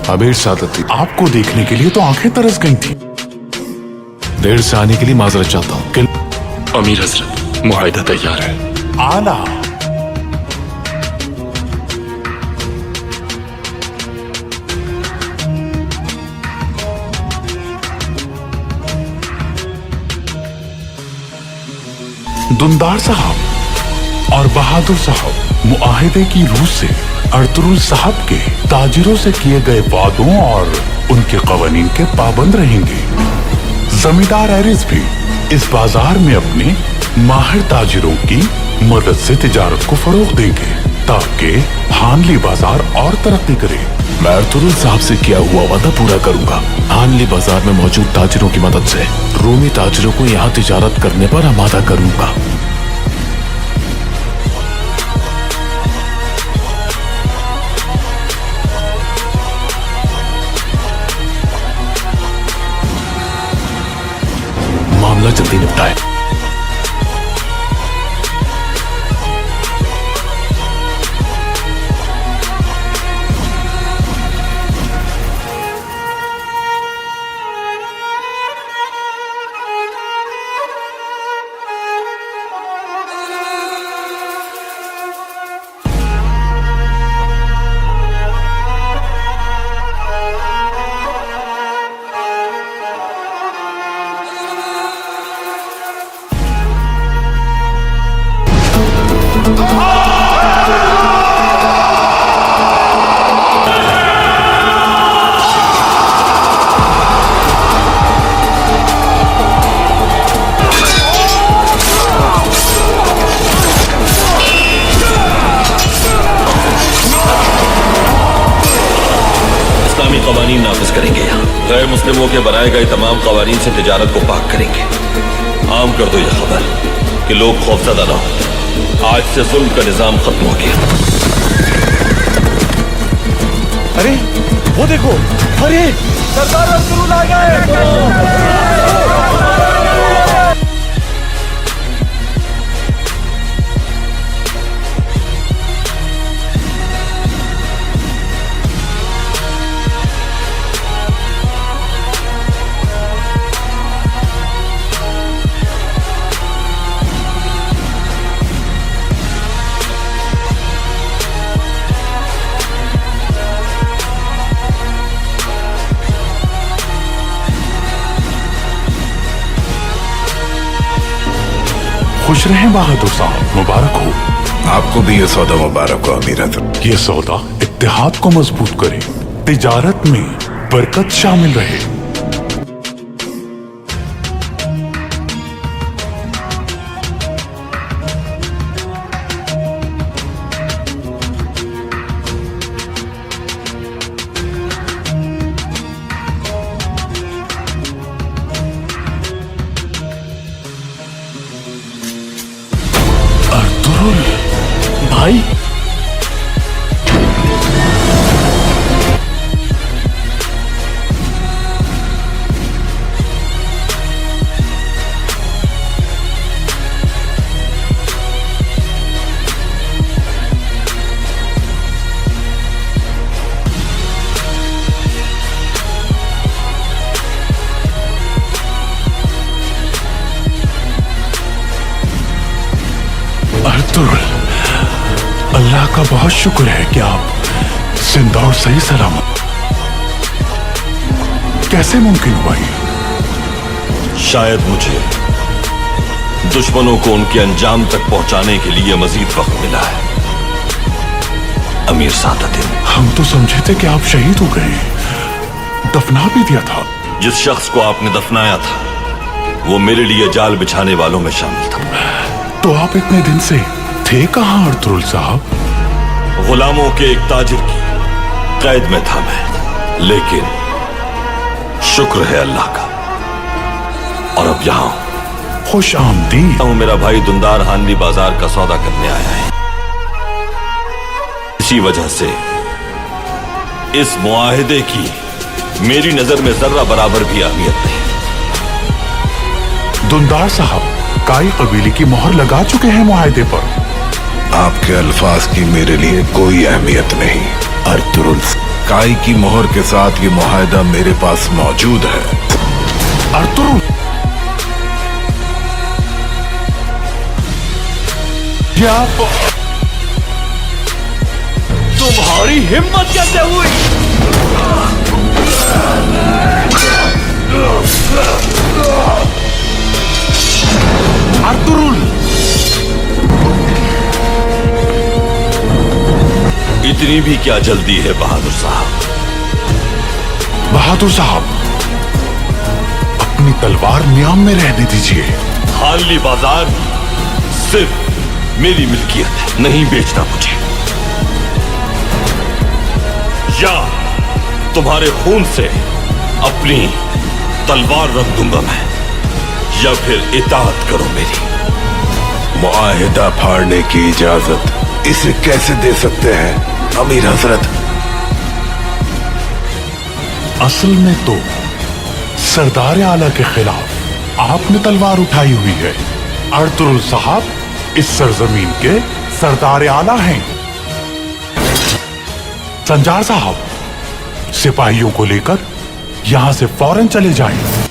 अमीर सादती, आपको देखने के लिए तो आंखें तरस गई थी। देर से आने के लिए माजरत चाहता हूँ। अमीर हजरत, मुआहिदा तैयार है। आला। दुंदार साहब और बहादुर साहब मुआहिदे की रूह से अर्तुरुल साहब के ताजिरों से किए गए वादों और उनके कवानीन के पाबंद रहेंगे। जमींदार एरिस भी इस बाजार में अपने माहिर ताजिरों की मदद से तिजारत को फरोग देंगे ताकि हानली बाजार और तरक्की करे। मैं अर्तुरुल साहब से किया हुआ वादा पूरा करूंगा। हानली बाजार में मौजूद ताजिरों की मदद से रूमी ताजिरों को यहाँ तिजारत करने पर आमादा करूंगा। मामला जल्दी निपटाए। कवानीन नाफिज करेंगे। गैर मुस्लिमों के बनाए गए तमाम कवानीन से तिजारत को पाक करेंगे। आम कर दो यह खबर कि लोग खौफजदा न हो। आज से जुल्म का निजाम खत्म हो गया। अरे वो देखो, अरे सरदार अर्तुरुल आ गए। खुश रहें बहादुर साहब, मुबारक हो। आपको भी ये सौदा मुबारक हो अमीर हजरत। ये सौदा इत्तेहाद को मजबूत करे, तिजारत में बरकत शामिल रहे। भाई, अर्तुरुल, अल्लाह का बहुत शुक्र है कि आप जिंदा और सही सलामत। कैसे मुमकिन हुआ ये? शायद मुझे दुश्मनों को उनके अंजाम तक पहुंचाने के लिए मजीद वक्त मिला है। अमीर सादत, हम तो समझे थे कि आप शहीद हो गए, दफना भी दिया था। जिस शख्स को आपने दफनाया था वो मेरे लिए जाल बिछाने वालों में शामिल था। तो आप इतने दिन से थे कहां अर्तुरुल साहब? गुलामों के एक ताजिर की कैद में था मैं, लेकिन शुक्र है अल्लाह का, और अब यहां खुश आमदीद। मेरा भाई दुंदार हानली बाजार का सौदा करने आया है। इसी वजह से इस मुआहिदे की मेरी नजर में जर्रा बराबर भी अहमियत नहीं। दुंदार साहब काई कबीले की मोहर लगा चुके हैं मुआहिदे पर। आपके अल्फाज की मेरे लिए कोई अहमियत नहीं अर्तुरुल। काई की मोहर के साथ ये मुआहदा मेरे पास मौजूद है। अर्तुरुल, ये आप तुम्हारी हिम्मत कैसे हुई? अर्तुरुल, इतनी भी क्या जल्दी है बहादुर साहब? बहादुर साहब, अपनी तलवार न्याम में रहने दीजिए। हानली बाजार सिर्फ मेरी मिल्कियत है, नहीं बेचना मुझे। या तुम्हारे खून से अपनी तलवार रख दूंगा मैं, या फिर इताअत करो मेरी। मुआहिदा फाड़ने की इजाजत इसे कैसे दे सकते हैं अमीर हजरत? असल में तो सरदार आला के खिलाफ आपने तलवार उठाई हुई है। अर्तुरुल साहब इस सरजमीन के सरदार आला हैं। संजार साहब, सिपाहियों को लेकर यहां से फौरन चले जाएं।